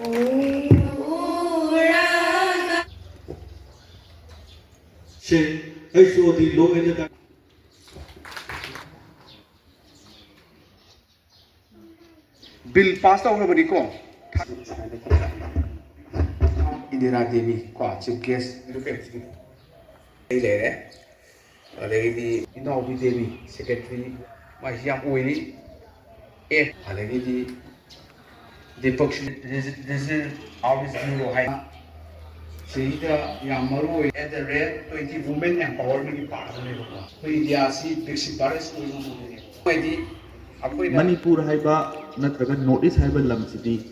Bill passed over the call. Indira Devi, chief guest. Lady Inaudi Devi, secretary, my young Willie. Lady Deepak, this is always zero high. Sida Yamaru at the red 20 women empowerment department. We see Viksit Bharat Manipur haiba natraga Northeast haiba lamsidi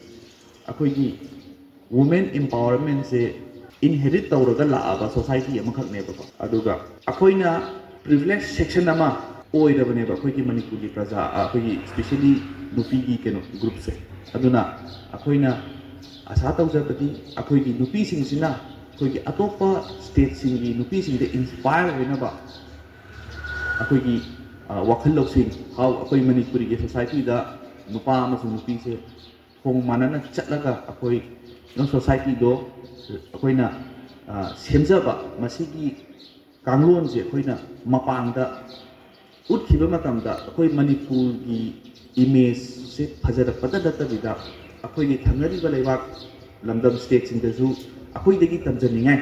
akhoi women empowerment se inherit tawraga laaba society amakhak neba ko aduga akhoina privilege section ama oirabane ba akhoi Manipuri praja akhoi especially nupi gi keno group se aduna akhoina asa tawjabati akhoi nupi sing sina akhoi atopa state sing gi nupi sing de inspire hoina ba akhoi wakhal losing how akhoi Manipuri ge society da nupa amasung nupi se khong manana chatlaga akhoi no society do akoina semjaba masigi kanglon je akoina mapangda uthiba matamda akoi Manipur gi image se phajara padadata bida akoi gi thanari ba leibak lamdam state sing da ju akoi degi tamjaningai